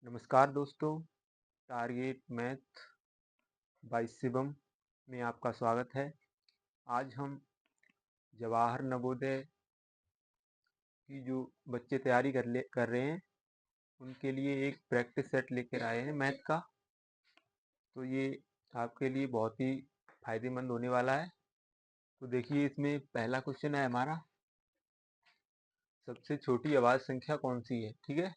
नमस्कार दोस्तों, target math bye Shivam में आपका स्वागत है। आज हम जवाहर नवोदय की जो बच्चे तैयारी कर रहे हैं उनके लिए एक प्रैक्टिस सेट लेकर आए हैं मैथ का। तो ये आपके लिए बहुत ही फायदेमंद होने वाला है। तो देखिए, इसमें पहला क्वेश्चन है हमारा, सबसे छोटी अभाज्य संख्या कौन सी है। ठीक है,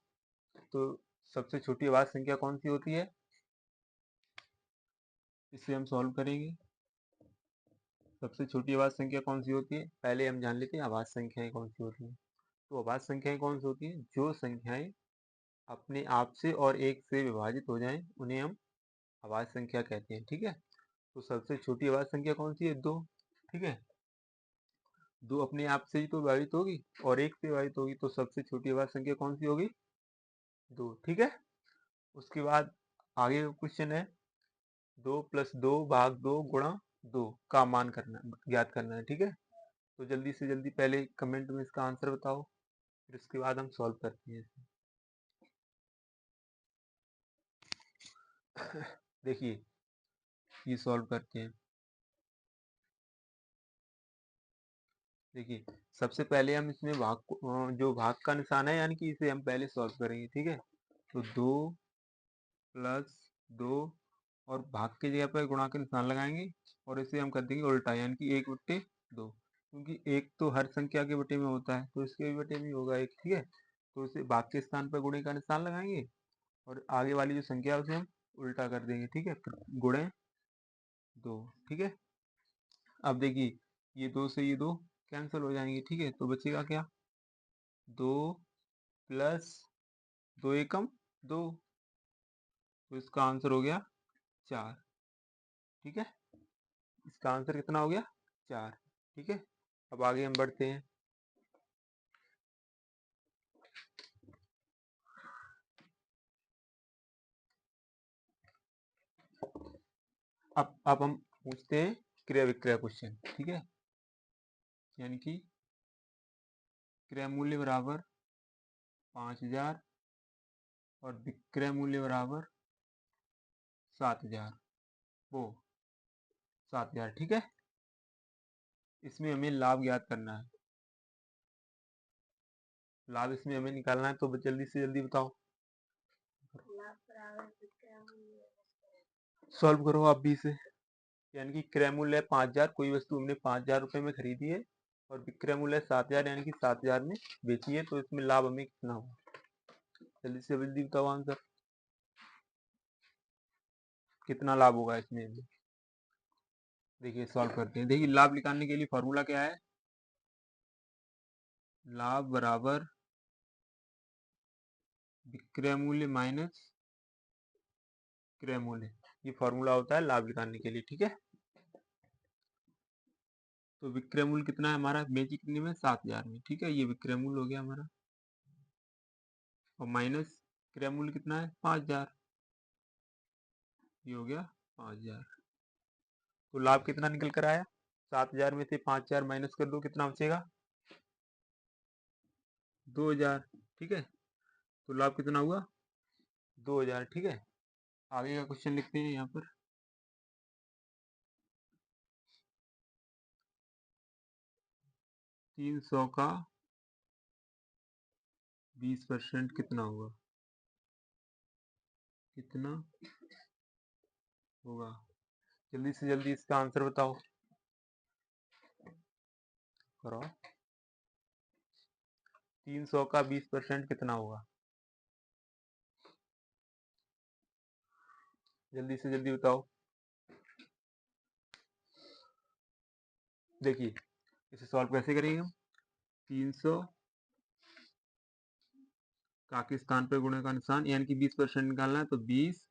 तो सबसे छोटी अभाज्य संख्या कौन सी होती है, इसे हम सॉल्व करेंगे। सबसे छोटी अभाज्य संख्या कौन सी होती है, पहले हम जान लेते हैं अभाज्य संख्याएं कौन सी होती हैं। तो अभाज्य संख्याएं कौन सी होती हैं, जो संख्याएं अपने आप से और एक से विभाजित हो जाएं उन्हें हम अभाज्य संख्या कहते हैं। ठीक है, तो सबसे छोटी अभाज्य संख्या कौन सी है, 2। ठीक है, 2 अपने आप से ही तो विभाजित होगी और एक से विभाजित होगी, तो सबसे छोटी अभाज्य संख्या कौन सी होगी, 2। ठीक है, उसके बाद आगे का क्वेश्चन है, 2 + 2 भाग 2 गुणा 2 का मान ज्ञात करना है। ठीक है, तो जल्दी से जल्दी पहले कमेंट में इसका आंसर बताओ, फिर उसके बाद हम सॉल्व करते हैं इसे। देखिए, ये सॉल्व करते हैं। देखिए, सबसे पहले हम इसमें जो भाग का निशान है, यानी कि इसे हम पहले सॉल्व करेंगे। ठीक है, तो 2 + 2 और भाग की जगह पर गुणा के निशान लगाएंगे और इसे हम कर देंगे उल्टा, यानी कि 1/2, क्योंकि एक तो हर संख्या के बटे में होता है तो इसके भी बटे में होगा 1। ठीक है, तो इसे भाग के स्थान पर गुणे का निशान लगाएंगे और आगे वाली जो संख्या है उसे हम उल्टा कर देंगे। ठीक है, गुणे 2। ठीक है, अब देखिए, ये 2 से ये 2 कैंसिल हो जाएंगे। ठीक है, तो बचेगा क्या, 2 + 2 एकम 2, तो इसका आंसर हो गया 4। ठीक है, इसका आंसर कितना हो गया, 4। ठीक है, अब आगे हम बढ़ते हैं। अब हम पूछते हैं क्रय विक्रय क्वेश्चन। ठीक है, यानी कि क्रय मूल्य बराबर 5000 और विक्रय मूल्य बराबर 7000, वो 7000। ठीक है, इसमें हमें लाभ ज्ञात करना है। लाभ इसमें हमें निकालना है, तो जल्दी से जल्दी बताओ, सॉल्व करो आप भी इसे। यानी कि क्रय मूल्य है 5000, कोई वस्तु हमने 5000 रुपये में खरीदी है और विक्रय मूल्य 7000, यानी कि 7000 में बेची है, तो इसमें लाभ हमें कितना होगा, जल्दी से जल्दी बताओ आंसर, कितना लाभ होगा इसमें हमें। देखिए, सॉल्व करते हैं। देखिए, लाभ निकालने के लिए फॉर्मूला क्या है, लाभ बराबर विक्रय मूल्य माइनस क्रय मूल्य, ये फॉर्मूला होता है लाभ निकालने के लिए। ठीक है, तो विक्रय मूल्य कितना है हमारा, बेची कितने में, 7000 में। ठीक है, ये विक्रय मूल्य हो गया हमारा, और माइनस क्रय मूल्य कितना है, 5000, ये हो गया 5000। तो लाभ कितना निकल कर आया, 7000 में से 5000 माइनस कर दो, कितना बचेगा, 2000। ठीक है, तो लाभ कितना हुआ, 2000। ठीक है, आगे का क्वेश्चन लिखते हैं यहाँ पर, 300 का 20% कितना होगा, कितना होगा, जल्दी से जल्दी इसका आंसर बताओ, करो। 300 का 20% कितना होगा, जल्दी से जल्दी बताओ। देखिए, इसे सॉल्व कैसे करेंगे हम, 300 का के स्थान पर गुणे का निशान, यानी कि 20% निकालना है, तो 20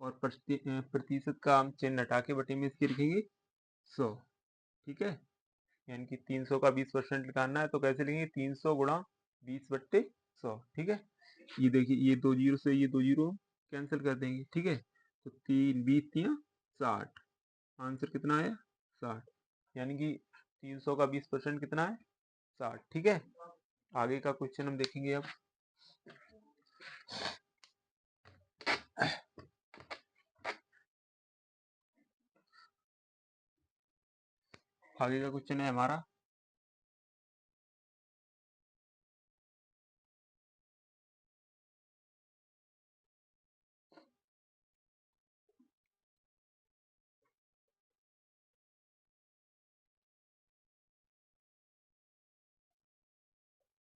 और प्रतिशत का हम चिन्ह हटा के बटे में इसके लिखेंगे 100। ठीक है, यानी कि 300 का 20% निकालना है, तो कैसे लिखेंगे, 300 गुणा 20/100। ठीक है, ये देखिए, ये 2 जीरो से ये 2 जीरो कैंसिल कर देंगे। ठीक है, तो 3 20 × 60, आंसर कितना आया, 60, यानी कि 300 का 20% कितना है, 60। ठीक है, आगे का क्वेश्चन हम देखेंगे अब। आगे का क्वेश्चन है हमारा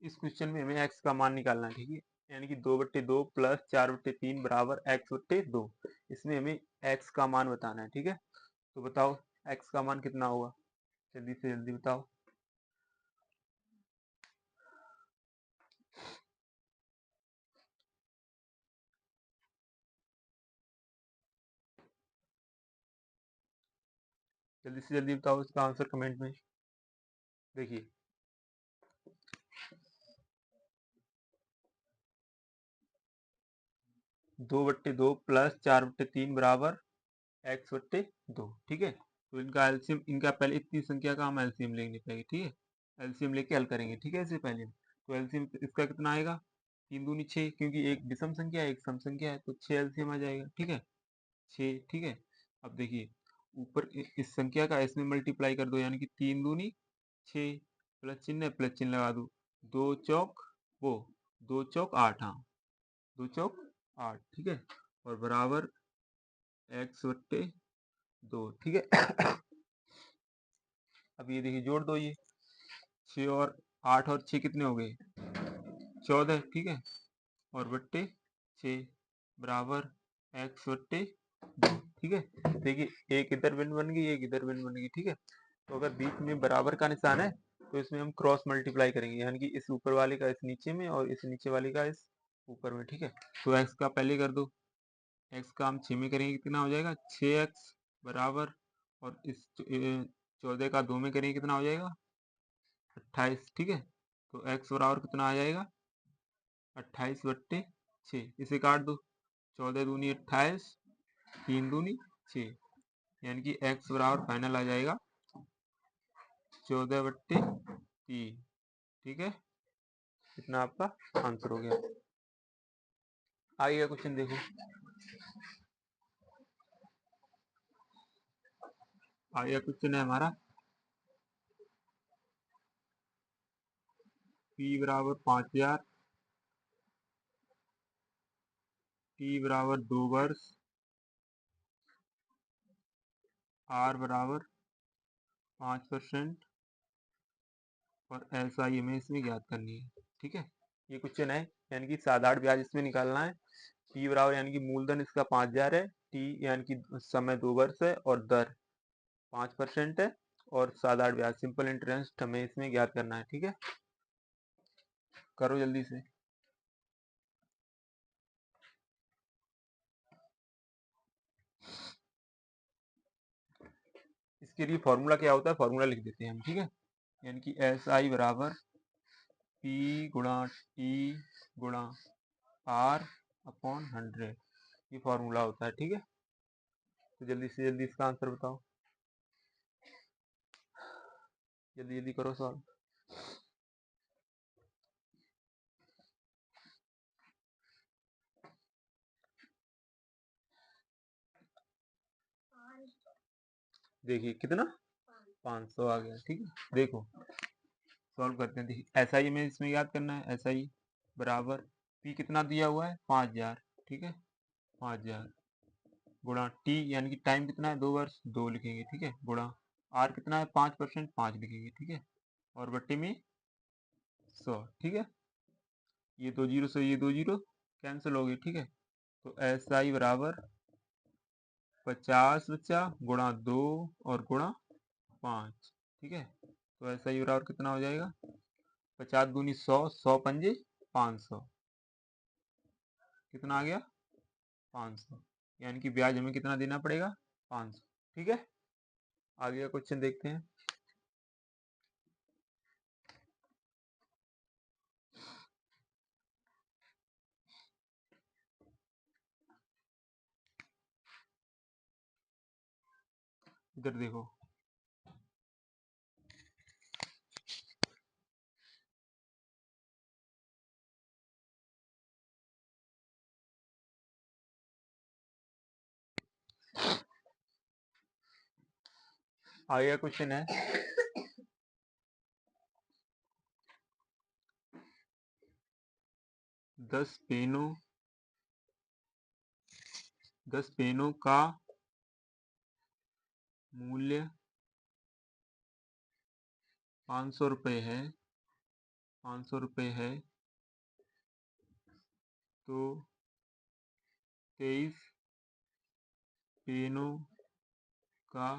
इस क्वेश्चन में हमें x का मान निकालना है, ठीक है। यानी कि 2/2 प्लस 4/3 बराबर x/2। इसमें हमें x का मान बताना है, ठीक है। तो बताओ x का मान कितना होगा, जल्दी से जल्दी बताओ। जल्दी से जल्दी बताओ इसका आंसर कमेंट में। देखिए 2/2 प्लस 4/3 बराबर x/2, ठीक है। तो इनका एलसीएम, इनका पहले इतनी संख्या का हम एलसीएम लेने पड़ेगी, ठीक है। एलसीएम लेके हल करेंगे, ठीक है। इससे पहले तो एलसीएम इसका कितना आएगा, 3 दूनी 6, क्योंकि एक विषम संख्या है एक सम संख्या है, तो 6 एलसीएम आ जाएगा, ठीक है। 6, ठीक है। अब देखिए ऊपर इस संख्या का इसमें मल्टीप्लाई कर दो, यानी कि 3 दूनी 6, प्लस चिन्ह लगा दो। 2 चौक वो 2 चौक 8, हाँ 2 चौक 8, ठीक है। और बराबर x/2, ठीक है। अब ये देखिए जोड़ दो, ये 6 और 8 और 6 कितने हो गए, 14, ठीक है। और बट्टे 6 बराबर x/2, ठीक है। देखिए एक इधर बिंदु बन गई, एक इधर बिंदु बन गई, ठीक है। तो अगर बीच में बराबर का निशान है तो इसमें हम क्रॉस मल्टीप्लाई करेंगे, यानी कि इस ऊपर वाले का इस नीचे में और इस नीचे वाले का इस ऊपर में, ठीक है। तो x का पहले कर दो, x का हम 6 में करेंगे कितना हो जाएगा 6x बराबर, और इस 14 का 2 में करेंगे कितना हो जाएगा 28, ठीक है। तो x बराबर कितना आ जाएगा 28/6। इसे काट दो, 14 दूनी 28, 3 दूनी 6, यानी कि x बराबर फाइनल आ जाएगा 14/3, ठीक है। इतना आपका आंसर हो गया। आगे का क्वेश्चन देखो। आगे का क्वेश्चन है हमारा p बराबर 5000, t बराबर 2 वर्ष, r बराबर 5% और SI हमें इसमें ज्ञात करनी है, ठीक है। ये क्वेश्चन है, यानी कि साधारण ब्याज इसमें निकालना है। p बराबर यानी कि मूलधन इसका 5000 है, t यानी कि समय 2 वर्ष है, और दर 5% है, और साधारण ब्याज सिंपल इंटरेस्ट हमें इसमें ज्ञात करना है, ठीक है। करो जल्दी से। इसके लिए फॉर्मूला क्या होता है, फॉर्मूला लिख देते हैं हम, ठीक है। यानी कि SI बराबर P गुणा T गुणा R/100, ये फॉर्मूला होता है, ठीक है। तो जल्दी से जल्दी इसका आंसर बताओ, जल्दी जल्दी करो सॉल्व। देखिए कितना 500 आ गया, ठीक है। देखो सॉल्व करते हैं, देखिए SI में इसमें याद करना है, SI बराबर P कितना दिया हुआ है 5000, ठीक है। 5000 गुणा T यानी कि टाइम कितना है 2 वर्ष, 2 लिखेंगे, ठीक है। गुणा R कितना है 5%, 5 लिखेंगे, ठीक है। और बट्टे में 100, ठीक है। ये 2 जीरो से ये 2 जीरो कैंसिल हो गए, ठीक है। तो SI बराबर 50 बचा गुणा 2 और गुणा 5, ठीक है। तो SI बराबर कितना हो जाएगा 50 दूनी 100, 100 पंजे 500, कितना आ गया 500, यानी कि ब्याज हमें कितना देना पड़ेगा 500, ठीक है। आगे का क्वेश्चन देखते हैं। इधर देखो आगे क्वेश्चन है 10 पेनों का मूल्य 500 रुपये है, 500 रुपये है, तो 23 पेनों का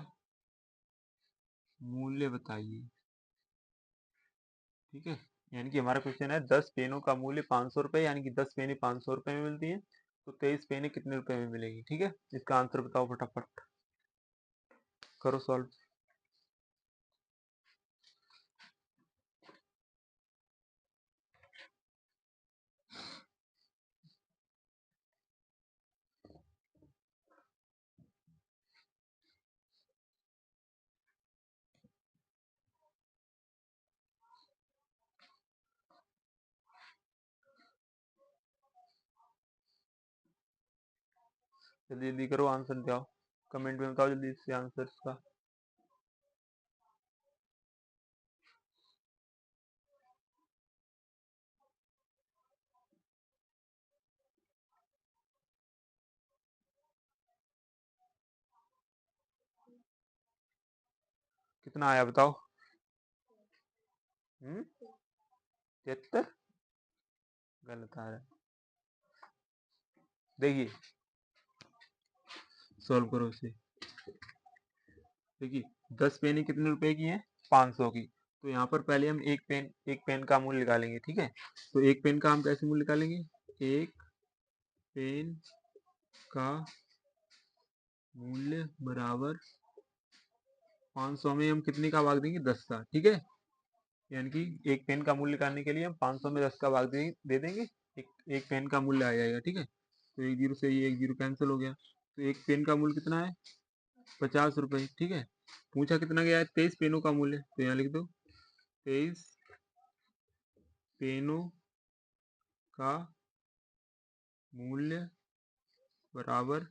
मूल्य बताइए। ठीक है, यानी कि हमारा क्वेश्चन है 10 पेनों का मूल्य 500 रुपये, यानी कि 10 पेनें 500 रुपये में मिलती हैं, तो 23 पेनें कितने रुपए में मिलेगी। ठीक है, इसका आंसर बताओ फटाफट, करो सॉल्व। जल्दी जल्दी करो, आंसर जाओ, कमेंट में बताओ जल्दी से आंसर इसका। कितना आया बताओ। 73 गलत आ रहा है। देखिए सॉल्व करो इसे। देखिए 10 पेनें कितने रुपए की हैं, 500 की। तो यहाँ पर पहले हम एक पेन का मूल्य निकालेंगे। ठीक है, तो एक पेन का हम कैसे मूल्य निकालेंगे, एक पेन का मूल्य बराबर 500 में हम कितने का भाग देंगे, 10 का। ठीक है, यानी कि एक पेन का मूल्य निकालने के लिए हम 500 में 10 का भाग दे देंगे, एक पेन का मूल्य आ जाएगा। ठीक है, तो एक जीरो से ये एक जीरो कैंसिल हो गया, तो एक पेन का मूल्य कितना है, 50 रुपये। ठीक है, पूछा कितना गया है, 23 पेनों का मूल्य, तो यहाँ लिख दो 23 पेनों का मूल्य बराबर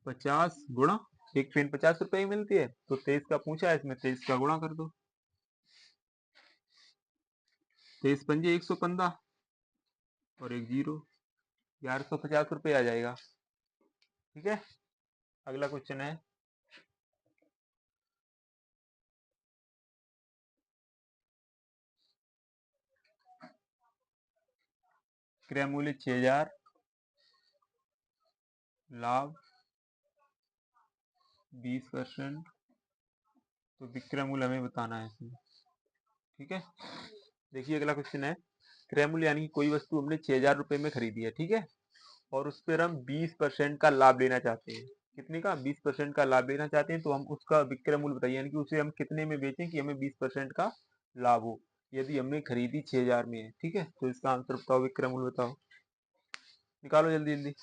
50 गुणा, एक पेन 50 रुपए की मिलती है, तो 23 का पूछा है, इसमें 23 का गुणा कर दो, 23 पंजे 115 और एक जीरो, 1150 रुपये आ जाएगा। ठीक है, अगला क्वेश्चन है क्रय मूल्य 6000, लाभ 20%, तो विक्रय मूल्य हमें बताना है इसमें। ठीक है, देखिए अगला क्वेश्चन है क्रय मूल्य, यानी कि कोई वस्तु हमने 6000 रुपये में खरीदी है। ठीक है, और उस पर हम 20% का लाभ लेना चाहते हैं। कितने का, 20% का लाभ लेना चाहते हैं, तो हम उसका विक्रय मूल्य बताइए, यानी कि उसे हम कितने में बेचें कि हमें 20% का लाभ हो, यदि हमने खरीदी 6000 में है। ठीक है, तो इसका आंसर बताओ, विक्रय मूल्य बताओ, निकालो जल्दी जल्दी।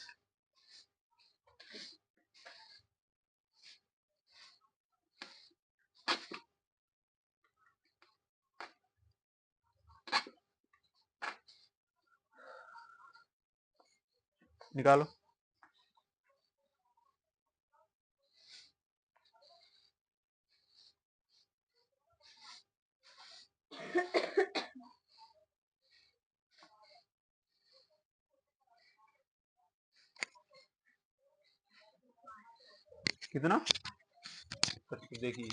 निकालो। कितना, देखिए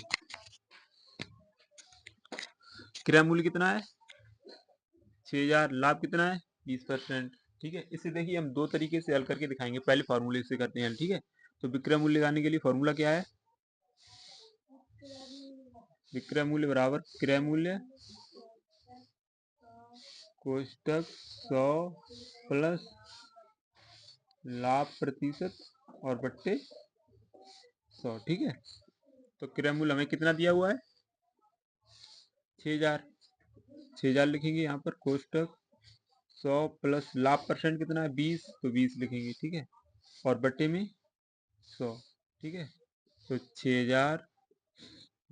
क्रय मूल्य कितना है, 6000, लाभ कितना है, 20%। ठीक है, इसे देखिए हम दो तरीके से हल करके दिखाएंगे, पहले फॉर्मूले से करते हैं। ठीक है, तो विक्रय मूल्य लगाने के लिए फॉर्मूला क्या है, विक्रय मूल्य बराबर क्रय मूल्य कोष्टक 100 प्लस लाभ प्रतिशत और बट्टे 100। ठीक है, तो क्रय मूल्य हमें कितना दिया हुआ है, 6000, 6000 लिखेंगे यहाँ पर, कोष्टक 100 प्लस लाभ परसेंट कितना है, 20, तो 20 लिखेंगे। ठीक है, और बट्टे में 100। ठीक है, तो 6000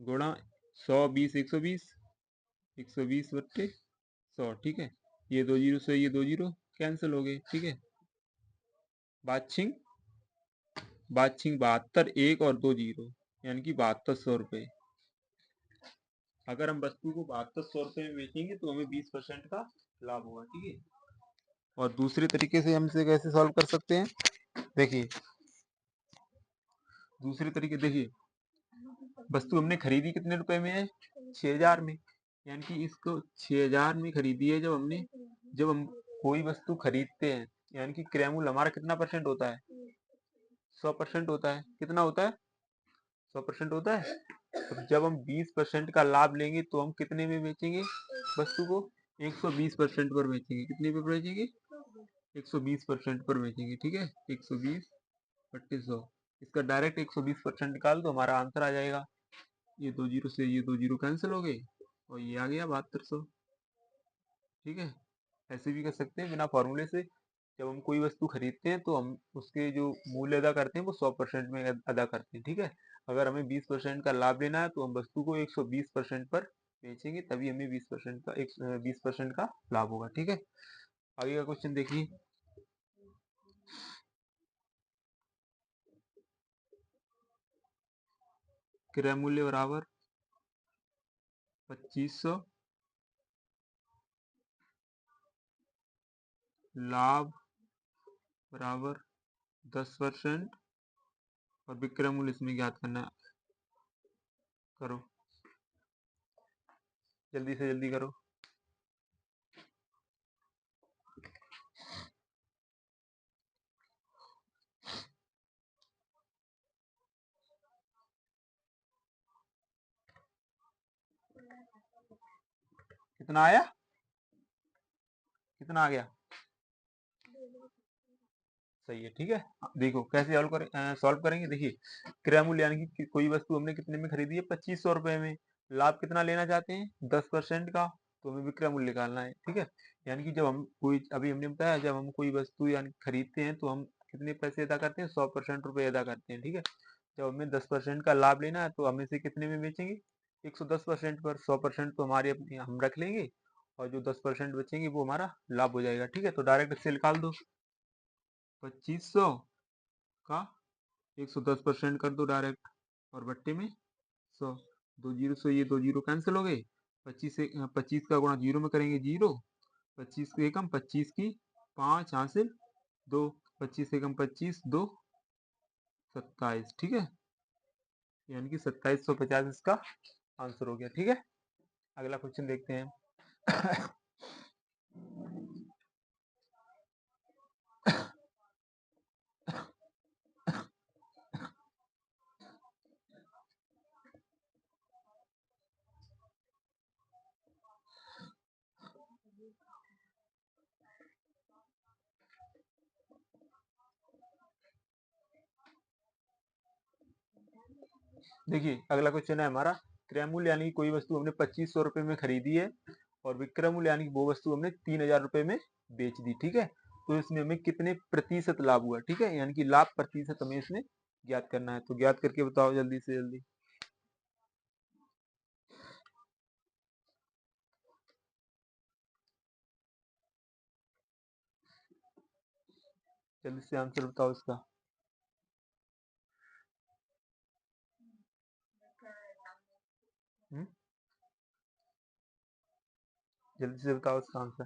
गुणा 100, 20, 120, 120 बट्टे 100। ठीक है, ये दो जीरो से ये दो जीरो कैंसिल हो गए। ठीक है, बाछिंग 72, एक और दो जीरो, यानी कि 7200 रुपये। अगर हम वस्तु को 7200 में बेचेंगे तो हमें 20% का लाभ होगा, ठीक है। और दूसरे तरीके से हम इसे कैसे सॉल्व कर सकते हैं, देखिए दूसरे तरीके देखिए, वस्तु हमने खरीदी कितने रुपए में है, 6000 में, यानी कि इसको 6000 में खरीदी है। जब हम कोई वस्तु खरीदते हैं, यानी कि क्रय मूल्य हमारा कितना परसेंट होता है, 100% होता है। कितना होता है, 100% होता है। तो जब हम 20% का लाभ लेंगे तो हम कितने में बेचेंगे वस्तु को, 120% पर बेचेंगे। कितने पर बेचेंगे, 120% पर बेचेंगे, ठीक है। 120 बट्टे 100, इसका डायरेक्ट 120% निकाल तो हमारा आंसर आ जाएगा। ये 2 जीरो से ये 2 जीरो कैंसिल हो गए और ये आ गया 7200, ठीक है। ऐसे भी कर सकते हैं बिना फॉर्मूले से। जब हम कोई वस्तु खरीदते हैं तो हम उसके जो मूल्य अदा करते हैं वो 100% में अदा करते हैं, ठीक है। अगर हमें 20% का लाभ लेना है तो हम वस्तु को 120% पर बेचेंगे, तभी हमें 20% का लाभ होगा, ठीक है। आगे का क्वेश्चन देखिए, क्रय मूल्य बराबर 2500, लाभ बराबर 10% और विक्रय मूल्य इसमें ज्ञात करना है। करो, जल्दी से जल्दी करो। कितना आया, कितना आ गया, सही है, ठीक है। देखो कैसे सॉल्व करेंगे, देखिए क्रय मूल्य यानी कि कोई वस्तु हमने कितने में खरीदी है, 2500 रुपए में। लाभ कितना लेना चाहते हैं, 10% का, तो हमें विक्रय मूल्य निकालना है, ठीक है। यानी कि जब हम कोई, अभी हमने बताया, जब हम कोई वस्तु यानी खरीदते हैं तो हम कितने पैसे अदा करते हैं, 100% रुपए अदा करते हैं, ठीक है। जब हमें 10% का लाभ लेना है तो हम इसे कितने में बेचेंगे, 110% पर। 100% तो हमारे अपने हम रख लेंगे और जो 10% बचेंगे वो हमारा लाभ हो जाएगा, ठीक है। तो डायरेक्ट इससे निकाल दो, 2500 का 110% कर दो डायरेक्ट और बट्टे में 100। 2 जीरो से ये 2 जीरो कैंसिल हो गए। 25 का गुणा जीरो में करेंगे जीरो, 25 के एकम 25 की 5 हासिल 2, 25 एकम 25 2 27, ठीक है। यानी कि 2750 इसका आंसर हो गया, ठीक है। अगला क्वेश्चन देखते हैं। देखिए अगला क्वेश्चन है हमारा, क्रय मूल्य यानी कि कोई वस्तु हमने 2500 रुपए में खरीदी है और विक्रय मूल्य यानी कि वो वस्तु हमने 3000 रुपए में बेच दी, ठीक है। तो इसमें हमें कितने प्रतिशत लाभ हुआ, ठीक है, यानी कि लाभ प्रतिशत हमें इसमें ज्ञात करना है। तो ज्ञात करके बताओ जल्दी से जल्दी, जल्दी से आंसर बताओ इसका। हम्म, जल्दी से बताओ इसका आंसर।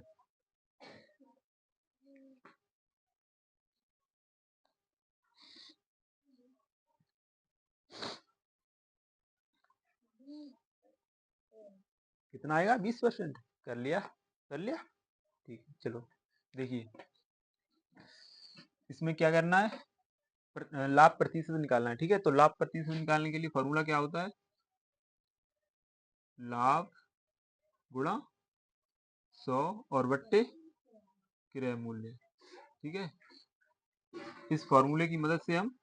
कितना आएगा, 20%। कर लिया, कर लिया, ठीक है। चलो देखिए, इसमें क्या करना है, लाभ प्रतिशत निकालना है, ठीक है। तो लाभ प्रतिशत निकालने के लिए फॉर्मूला क्या होता है, लाभ गुणा 100 और बट्टे क्रय मूल्य, ठीक है। इस फॉर्मूले की मदद से हम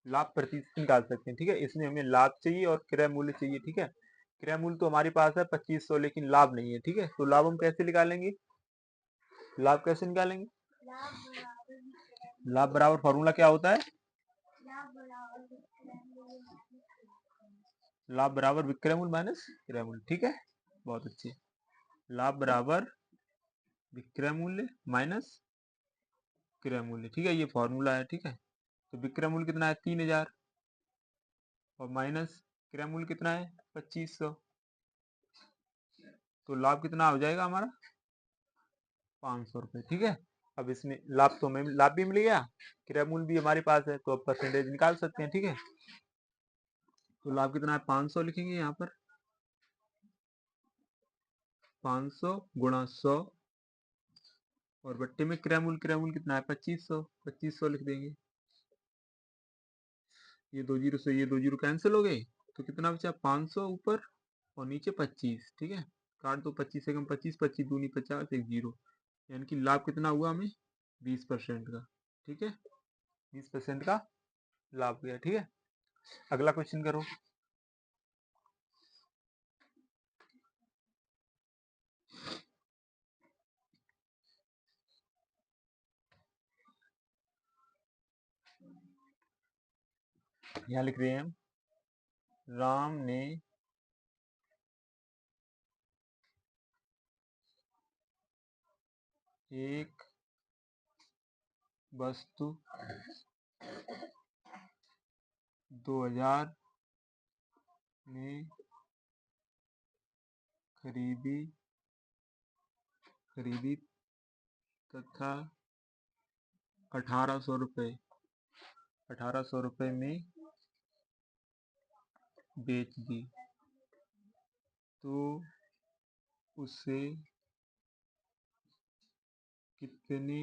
लाभ प्रतिशत निकाल सकते हैं, ठीक है। इसमें हमें लाभ चाहिए और क्रय मूल्य चाहिए, ठीक है। क्रय मूल्य तो हमारे पास है 2500, लेकिन लाभ नहीं है, ठीक है। तो लाभ हम कैसे निकालेंगे, लाभ कैसे निकालेंगे, लाभ बराबर फॉर्मूला क्या होता है, लाभ बराबर विक्रय मूल्य माइनस क्रय मूल्य, ठीक है। बहुत अच्छे, लाभ बराबर विक्रय मूल्य माइनस क्रय मूल्य, ठीक है, ये फॉर्मूला है, ठीक है। तो विक्रय मूल्य कितना है, 3000, और माइनस क्रय मूल्य कितना है, 2500, तो लाभ कितना हो जाएगा हमारा 500 रुपये। ठीक है, अब इसमें लाभ तो हमें लाभ भी मिल गया, क्रय मूल्य भी हमारे पास है, तो अब परसेंटेज निकाल सकते हैं। ठीक है, तो लाभ कितना है 500 लिखेंगे यहाँ पर, 500 गुणा 100 और बट्टे में क्रय मूल्य कितना है 2500, 2500 लिख देंगे। ये 2 जीरो से ये 2 जीरो कैंसिल हो गए, तो कितना बचा 500 ऊपर और नीचे 25। ठीक है, काट दो 25 से कम 25, 25 दूनी 50, एक जीरो, यानी कि लाभ कितना हुआ हमें 20% का। ठीक है, 20% का लाभ हुआ। ठीक है, अगला क्वेश्चन करो। यहाँ लिख रहे हैं हम, राम ने एक वस्तु 2000 में खरीदी तथा 1800 रुपये में बेच दी, तो उसे कितने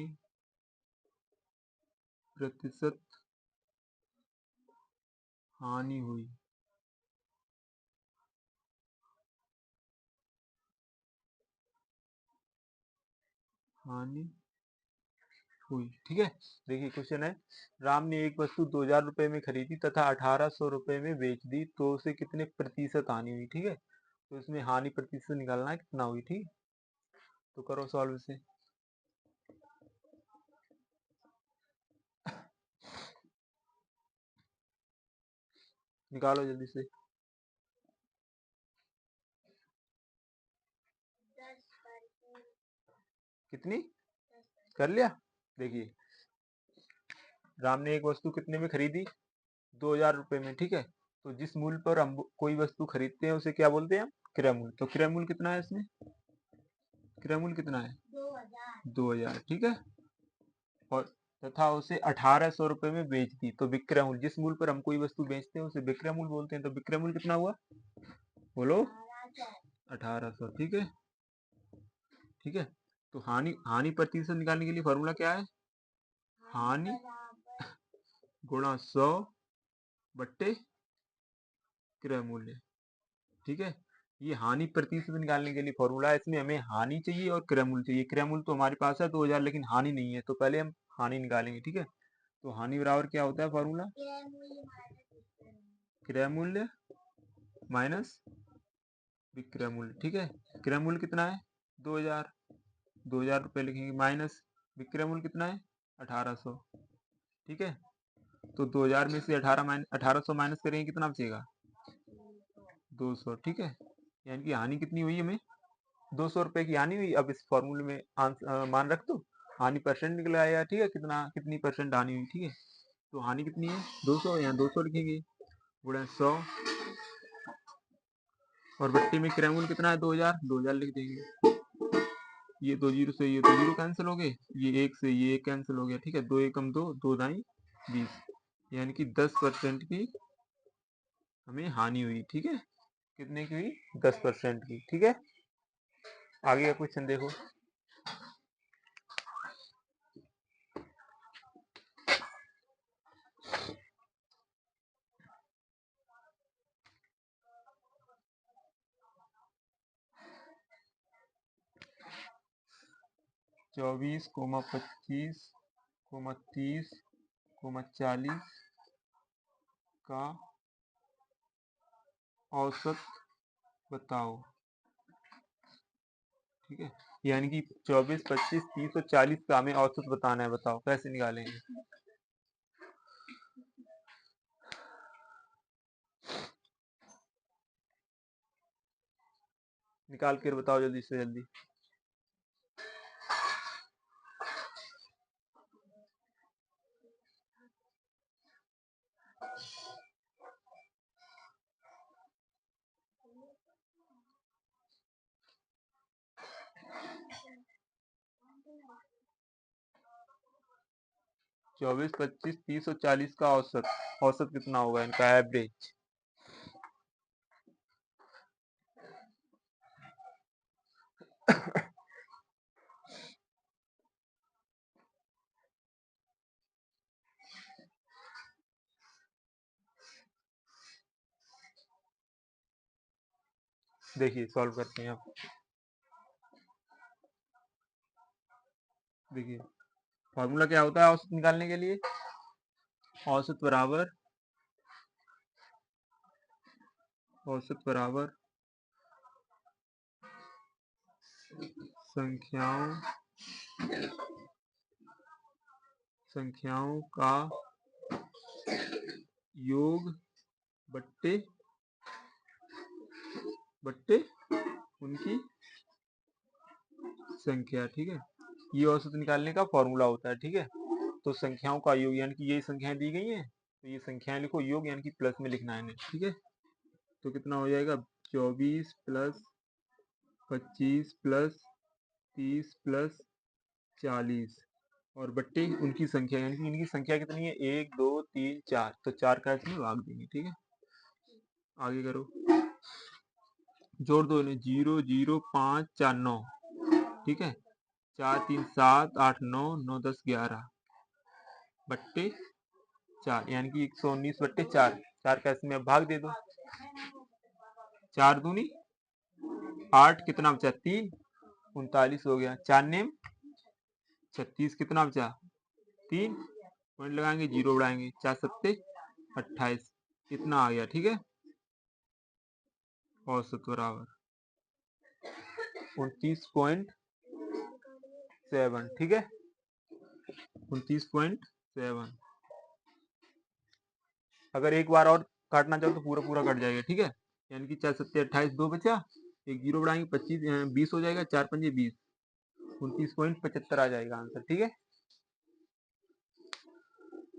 प्रतिशत हानि हुई। ठीक है, देखिए क्वेश्चन है, राम ने एक वस्तु 2000 रुपये में खरीदी तथा 1800 रुपये में बेच दी, तो उसे कितने प्रतिशत हानि हुई। ठीक है, तो इसमें हानि प्रतिशत निकालना है कितना हुई। ठीक, तो करो सॉल्व इसे, निकालो जल्दी से। कितनी कर लिया। देखिए, राम ने एक वस्तु कितने में खरीदी 2000 रुपये में। ठीक है, तो जिस मूल्य पर हम कोई वस्तु खरीदते हैं उसे क्या बोलते हैं हम, क्रय मूल्य। तो क्रय मूल्य कितना है इसमें, क्रय मूल्य कितना है 2000। ठीक है, और तथा उसे 1800 रुपये में बेच दी, तो विक्रय मूल्य, जिस मूल्य पर हम कोई वस्तु बेचते हैं उसे विक्रय मूल्य बोलते हैं। तो विक्रय मूल्य कितना हुआ, बोलो 1800। ठीक है, ठीक है, तो हानि हानि प्रतिशत निकालने के लिए फॉर्मूला क्या है, हानि गुणा 100 बट्टे क्रय मूल्य। ठीक है, ये हानि प्रतिशत निकालने के लिए फॉर्मूला है, इसमें हमें हानि चाहिए और क्रय मूल्य चाहिए। क्रय मूल्य तो हमारे पास है 2000, लेकिन हानि नहीं है, तो पहले हम हानि निकालेंगे। ठीक है, तो हानि बराबर क्या होता है फॉर्मूला, क्रय मूल्य माइनस विक्रय मूल्य। ठीक है, क्रय मूल्य कितना है 2000, 2000 रुपये लिखेंगे, माइनस विक्रय मूल्य कितना है 1800। ठीक है, तो 2000 में से 1800 माइनस करेंगे, कितना बचेगा 200। ठीक है, यानी कि हानि कितनी हुई हमें 200 रुपये की हानि हुई। अब इस फॉर्मूले में मान रख दो, हानि परसेंट निकल आएगा। ठीक है, कितनी परसेंट हानि हुई। ठीक है, तो हानि कितनी है 200, यहाँ 200 लिखेंगे, गुणा 100 और बट्टी में क्रय मूल्य कितना है 2000, 2000 लिख देंगे। ये 2 जीरो से ये 2 जीरो कैंसिल हो गए, ये एक से ये एक कैंसिल हो गया। ठीक है, 2 एकम 2, 2 दाई 20, यानी कि 10% की हमें हानि हुई। ठीक है, कितने की हुई 10% की। ठीक है, आगे का क्वेश्चन देखो। चौबीस 25 30 40 का औसत बताओ। ठीक है, यानी कि 24 25 30 और 40 का हमें औसत बताना है, बताओ कैसे निकालेंगे। निकाल कर बताओ जल्दी से जल्दी। 24, 25, 30 और 40 का औसत औसत कितना होगा इनका एवरेज। देखिए सॉल्व करते हैं आप। देखिए फॉर्मूला क्या होता है औसत निकालने के लिए, औसत बराबर संख्याओं का योग बट्टे उनकी संख्या। ठीक है, ये औसत निकालने का फॉर्मूला होता है। ठीक है, तो संख्याओं का योग यानी कि ये संख्याएं दी गई हैं, तो ये संख्याएं लिखो, योग यानी कि प्लस में लिखना है इन्हें। ठीक है, तो कितना हो जाएगा 24 प्लस 25 प्लस 30 प्लस 40 और बट्टे उनकी संख्या, यानी कि इनकी संख्या कितनी है 1 2 3 4, तो 4 का इसमें भाग देंगे। ठीक है, आगे करो, जोड़ दो इन्हें, 0 0 5 4 9। ठीक है, 4 3 7 8 9 9 10 11 बट्टे 4, यानी कि 119 बट्टे 4। 4 का इसमें भाग दे दो, 4 दूनी 8, कितना बचा 3, 39 हो गया। 4 नेम 36, कितना बचा 3, पॉइंट लगाएंगे, 0 बढ़ाएंगे, 4 सत्ते 28, इतना आ गया। ठीक है, औसत बराबर 29.7। ठीक है, 29.7। अगर एक बार और काटना चाहो तो पूरा पूरा कट जाएगा। ठीक है, यानी कि 4 सत्ते 28, 2 बचा, एक 0 बढ़ाएंगे, 25 20 हो जाएगा, 4 पंजे 20, 29.75 आ जाएगा आंसर। ठीक है,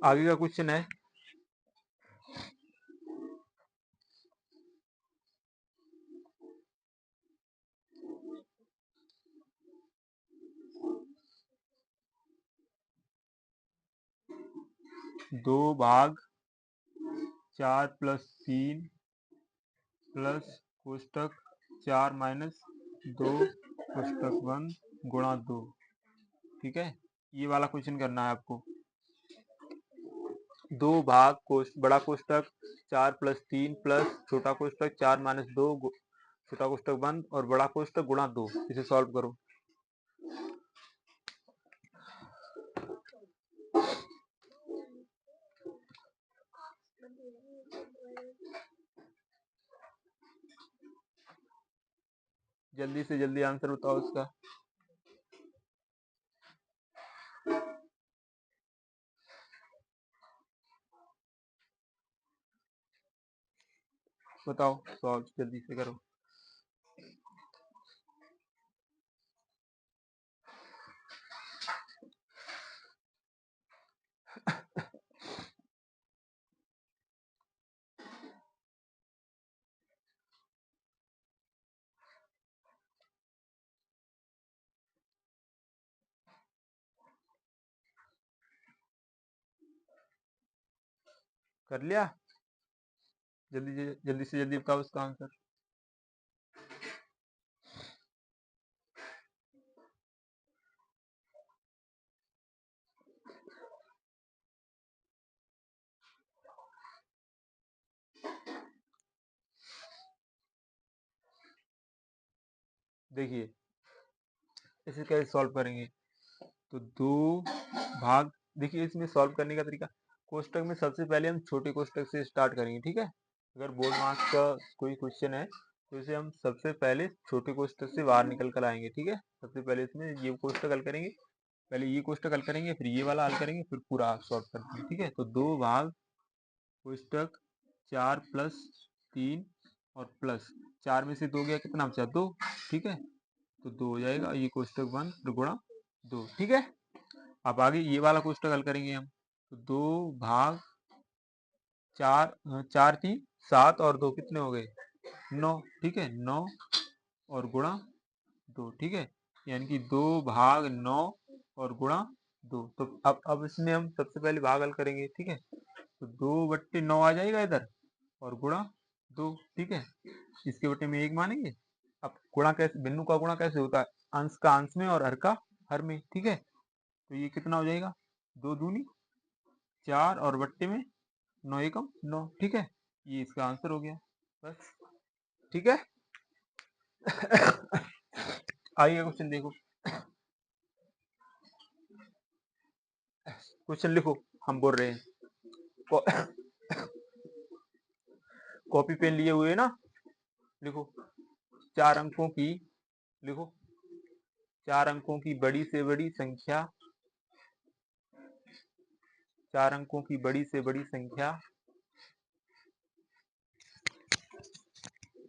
आगे का क्वेश्चन है, दो भाग 4 प्लस 3 प्लस कोष्टक 4 माइनस 2 कोष्टक 1 गुणा 2। ठीक है, ये वाला क्वेश्चन करना है आपको। दो भाग बड़ा कोष्टक 4 प्लस 3 प्लस छोटा कोष्टक 4 माइनस 2 छोटा कोष्टक बंद और बड़ा कोष्टक गुणा 2, इसे सॉल्व करो। जल्दी से जल्दी आंसर बताओ इसका। बताओ, सॉल्व जल्दी से करो। कर लिया, जल्दी से जल्दी बताओ इसका आंसर। देखिए इसे कैसे सॉल्व करेंगे, तो दो भाग, देखिए इसमें सॉल्व करने का तरीका, कोष्टक में सबसे पहले हम छोटे कोष्टक से स्टार्ट करेंगे। ठीक है, अगर बोर्ड मार्क्स का कोई क्वेश्चन है तो इसे हम सबसे पहले छोटे कोष्टक से बाहर निकल कर आएंगे। ठीक है, सबसे पहले इसमें ये कोष्टक हल करेंगे, पहले ये कोष्टक हल करेंगे, फिर ये वाला हल करेंगे, फिर पूरा सॉल्व करते हैं। ठीक है, तो दो भाग कोष्टक 4 प्लस 3 और प्लस 4 में से 2 गया, कितना बचा 2। ठीक है, तो 2 हो जाएगा, ये कोष्टक 1 गुणा 2। ठीक है, अब आगे ये वाला कोष्टक हल करेंगे हम, तो 2 भाग 4 4 3 7 और 2 कितने हो गए 9। ठीक है, 9 और गुणा 2। ठीक है, यानी कि 2 भाग 9 और गुणा 2। तो अब इसमें हम सबसे पहले भाग हल करेंगे, ठीक है। तो 2/9 आ जाएगा इधर और गुणा 2, ठीक है। इसके बटे में 1 मानेंगे। अब गुणा कैसे, भिन्नु का गुणा कैसे होता है, अंश का अंश में और हर का हर में, ठीक है। तो ये कितना हो जाएगा, 2 दूनी 4 और बट्टे में 9 एकम 9, ठीक है। ये इसका आंसर हो गया बस, ठीक है। आइए क्वेश्चन देखो, क्वेश्चन लिखो, हम बोल रहे हैं। कॉपी पेन लिए हुए ना, लिखो 4 अंकों की, लिखो 4 अंकों की बड़ी से बड़ी संख्या, 4 अंकों की बड़ी से बड़ी संख्या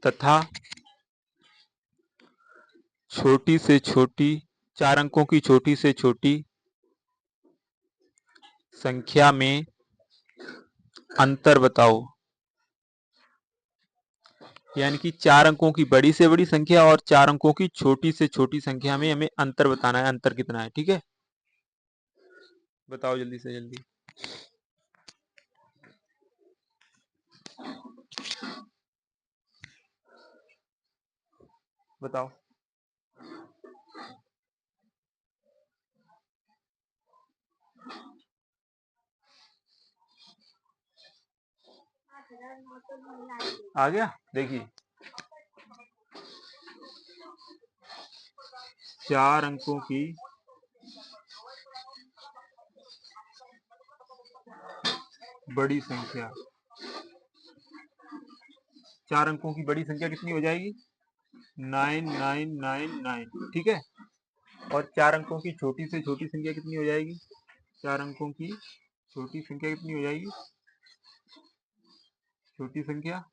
तथा छोटी से छोटी, 4 अंकों की छोटी से छोटी संख्या में अंतर बताओ। यानी कि 4 अंकों की बड़ी से बड़ी संख्या और 4 अंकों की छोटी से छोटी संख्या में हमें अंतर बताना है, अंतर कितना है, ठीक है। बताओ जल्दी से जल्दी। बताओ। आ गया, देखिए 4 अंकों की बड़ी संख्या, 4 अंकों की बड़ी संख्या कितनी हो जाएगी, 9999, ठीक है। और 4 अंकों की छोटी से छोटी संख्या कितनी हो जाएगी, 4 अंकों की छोटी संख्या कितनी हो जाएगी, छोटी संख्या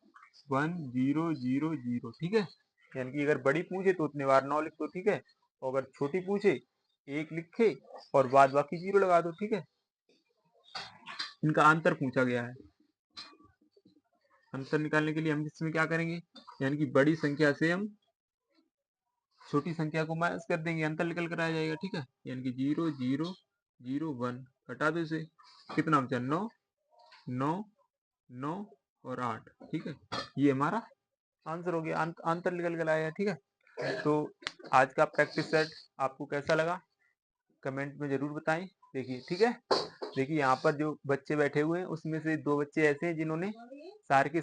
1000, ठीक है। यानी कि अगर बड़ी पूछे तो उतने बार 9 लिख दो, ठीक है। और अगर छोटी पूछे 1 लिखे और बाद बाकी 0 लगा दो, ठीक है। इनका अंतर पूछा गया है। अंतर निकालने के लिए हम इसमें क्या करेंगे, यानी कि बड़ी संख्या से हम छोटी संख्या को माइनस कर देंगे, अंतर निकल कर आ जाएगा, ठीक है। यानी कि 0001 घटा दो इसे, कितना बचा 9 9 9 और 8, ठीक है। ये हमारा आंसर हो गया, अंतर निकल कर आया, ठीक है। तो आज का प्रैक्टिस सेट आपको कैसा लगा कमेंट में जरूर बताएं। देखिए, ठीक है। देखिए यहाँ पर जो बच्चे बैठे हुए हैं उसमें से 2 बच्चे ऐसे हैं जिन्होंने सारे के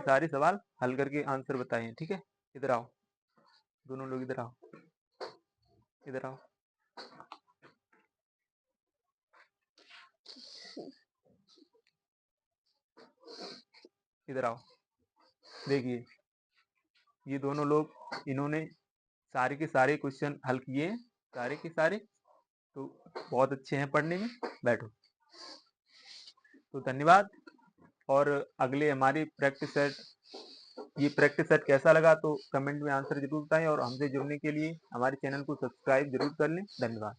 सारे सवाल हल करके आंसर बताए हैं, ठीक है। इधर आओ, दोनों लोग इधर आओ, इधर आओ, इधर आओ। देखिए ये दोनों लोग, इन्होंने सारे के सारे क्वेश्चन हल किए हैं, सारे के सारे। तो बहुत अच्छे हैं पढ़ने में, बैठो। तो धन्यवाद। और अगले हमारी प्रैक्टिस सेट, ये प्रैक्टिस सेट कैसा लगा तो कमेंट में आंसर जरूर बताएं और हमसे जुड़ने के लिए हमारे चैनल को सब्सक्राइब जरूर कर लें। धन्यवाद।